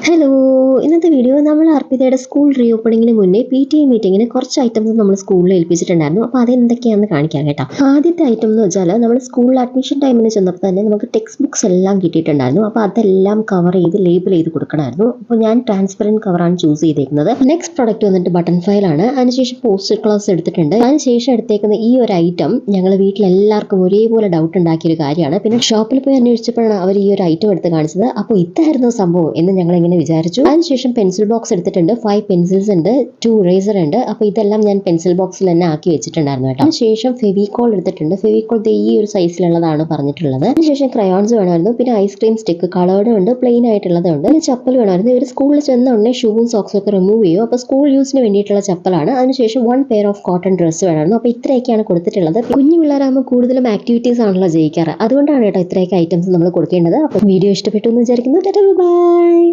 Hello, ഇന്നത്തെ video നമ്മൾ അർപ്പിതയുടെ school re ഓപ്പണിങ്ങിന് മുന്നേ PTA മീറ്റിങ്ങിന് കുറച്ച് ഐറ്റംസ് നമ്മൾ സ്കൂളിൽ ഏൽപ്പിച്ചിട്ടുണ്ടായിരുന്നു. അപ്പോൾ അതെന്തൊക്കെയാണെന്ന് കാണിക്കാം കേട്ടോ. ആദ്യത്തെ ഐറ്റം എന്ന് വെച്ചാൽ നമ്മൾ സ്കൂളിൽ അഡ്മിഷൻ ടൈമിന് ചെന്നപ്പോൾ തന്നെ നമുക്ക് ടെക്സ്റ്റ് ബുക്സ് എല്ലാം കിട്ടിയിട്ടുണ്ടായിരുന്നു. അപ്പോൾ അതെല്ലാം കവർ ചെയ്ത് ലേബിൾ ചെയ്ത് കൊടുക്കണമായിരുന്നു. അപ്പോൾ ഞാൻ ട്രാൻസ്പെറൻറ്റ് കവറാണ് ചൂസ് ചെയ്തേക്കുന്നത്. നെക്സ്റ്റ് പ്രൊഡക്റ്റ് വന്നിട്ട് ബട്ടൺ ഫയലാണ്. അതിനുശേഷം പോസ്റ്റർ ക്ലാസ് എടുത്തിട്ടുണ്ട്. അതിനുശേഷം എടുത്തേക്കുന്ന ഈ ഒരു ഐറ്റം ഞങ്ങൾ വീട്ടിലെല്ലാവർക്കും ഒരേപോലെ ഡൗട്ട് ഉണ്ടാക്കിയ ഒരു കാര്യമാണ്. പിന്നെ ഷോപ്പിൽ പോയി അന്വേഷിച്ചപ്പോഴാണ് അവർ ഈ ഒരു ഐറ്റം എടുത്ത് കാണിച്ചത്. അപ്പോൾ ഇതായിരുന്നു സംഭവം എന്ന് ഞങ്ങൾ വിചാരിച്ചു. അതിനുശേഷം പെൻസിൽ ബോക്സ് എടുത്തിട്ടുണ്ട്. 5 പെൻസിൽസ് ഉണ്ട്, 2 ഇറേസർ ഉണ്ട്. അപ്പോൾ ഇതെല്ലാം ഞാൻ പെൻസിൽ ബോക്സിൽ തന്നെ ആക്കി വെച്ചിട്ടുണ്ടായിരുന്നു കേട്ടോ. അതിനുശേഷം ഫെവിക്കോൾ എടുത്തിട്ടുണ്ട്. ഫെവിക്കോൾ ഈ ഒരു സൈസിലുള്ളതാണ് പറഞ്ഞിട്ടുള്ളത്. അതിനുശേഷം ക്രയോൺസ് വേണമായിരുന്നു. പിന്നെ ഐസ്ക്രീം സ്റ്റിക്ക് കളേർഡ് ഉണ്ട്, പ്ലെയിൻ ആയിട്ടുള്ളതുണ്ട്. പിന്നെ ചപ്പൽ വേണമായിരുന്നു. ഇവർ സ്കൂളിൽ ചെന്ന ഉടനെ ഷൂവും സോക്സും ഒക്കെ റിമൂവ് ചെയ്യും. അപ്പോൾ സ്കൂൾ യൂസിന് വേണ്ടിയിട്ടുള്ള ചപ്പലാണ്. അതിനുശേഷം 1 പെയർ ഓഫ് കോട്ടൺ ഡ്രസ്സ് വേണമായിരുന്നു. അപ്പോൾ ഇത്രയൊക്കെയാണ് കൊടുത്തിട്ടുള്ളത്. കുഞ്ഞു പിള്ളേരാകുമ്പോൾ കൂടുതലും ആക്ടിവിറ്റീസ് ആണല്ലോ ജയിക്കാറ്. അതുകൊണ്ടാണ് കേട്ടോ ഇത്രയൊക്കെ ഐറ്റംസ് നമ്മൾ കൊടുക്കേണ്ടത്. അപ്പോൾ വീഡിയോ ഇഷ്ടപ്പെട്ടു എന്ന് വിചാരിക്കുന്നു. ബൈ.